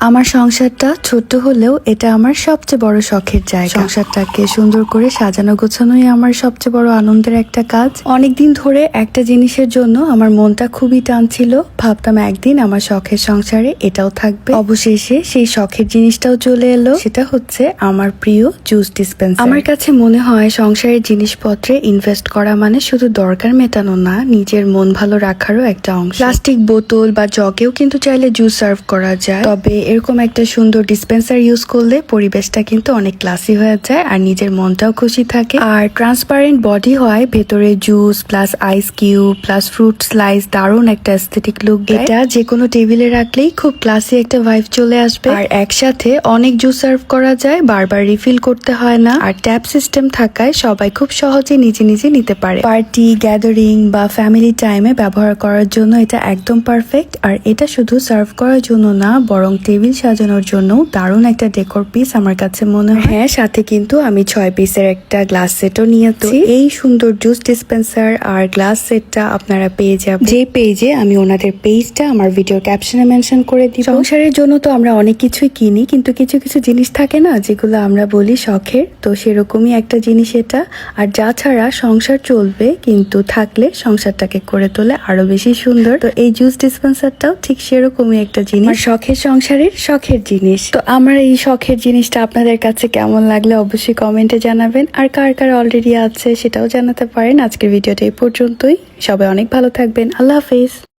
আমার সংসারটা ছোট্ট হলেও এটা আমার সবচেয়ে বড় শখের জায়গা। সংসারটাকে সুন্দর করে সাজানো গোছানোই আমার সবচেয়ে বড় আনন্দের একটা কাজ। অনেকদিন ধরে একটা জিনিসের জন্য আমার মনটা খুবই টানছিল। ভাবতাম একদিন আমার শখের সংসারে এটাও থাকবে। অবশেষে সেই শখের জিনিসটাও চলে এলো। সেটা হচ্ছে আমার প্রিয় জুস ডিসপেন্সার। আমার কাছে মনে হয় সংসারের জিনিসপত্রে ইনভেস্ট করা মানে শুধু দরকার মেটানো না, নিজের মন ভালো রাখারও একটা অংশ। প্লাস্টিক বোতল বা জগেও কিন্তু চাইলে জুস সার্ভ করা যায়, তবে এরকম একটা সুন্দর ডিসপেন্সার ইউজ করলে পরিবেশটা কিন্তু অনেক ক্লাসি হয়ে যায় আর নিজের মনটাও খুশি থাকে। আর ট্রান্সপারেন্ট বডি হয়, ভেতরে juice plus ice cube plus fruit slice, দারুণ একটা এস্থেটিক লুক। এটা যে কোনো টেবিলে রাখলেই খুব ক্লাসি একটা ভাইব চলে আসবে। আর একসাথে অনেক জুস সার্ভ করা যায়, বারবার রিফিল করতে হয় না। আর ট্যাপ সিস্টেম থাকায় সবাই খুব সহজে নিজে নিজে নিতে পারে। পার্টি, গ্যাদারিং বা ফ্যামিলি টাইমে ব্যবহার করার জন্য এটা একদম পারফেক্ট। আর এটা শুধু সার্ভ করার জন্য না, বরং টেবিল সাজানোর জন্য দারুণ একটা ডেকোর পিস আমার কাছে মনে হয়। হ্যাঁ, সাথে কিন্তু আমি 6 পিসের একটা গ্লাস সেটও নিয়েছি। এই সুন্দর জুস ডিসপেন্সার আর গ্লাস সেটটা আপনারা পেয়ে যাবেন যে পেজে আমি ওনাদের পেজটা আমার ভিডিওর ক্যাপশনে মেনশন করে দিব। সংসারের জন্য তো আমরা অনেক কিছুই কিনি, কিন্তু কিছু কিছু জিনিস থাকে না যেগুলো আমরা বলি শখের, তো সেরকমই একটা জিনিস এটা। আর যা ছাড়া সংসার চলবে, কিন্তু থাকলে সংসারটাকে করে তোলে আরো বেশি সুন্দর। তো এই জুস ডিসপেন্সারটাও ঠিক সেরকমই একটা জিনিস, শখের সংসারের শখের জিনিস। তো আমার এই শখের জিনিসটা আপনাদের কাছে কেমন লাগলে অবশ্যই কমেন্টে জানাবেন। আর কার কার অলরেডি আছে সেটাও জানাতে পারেন। আজকের ভিডিওটা এই পর্যন্তই। সবাই অনেক ভালো থাকবেন। আল্লাহ হাফেজ।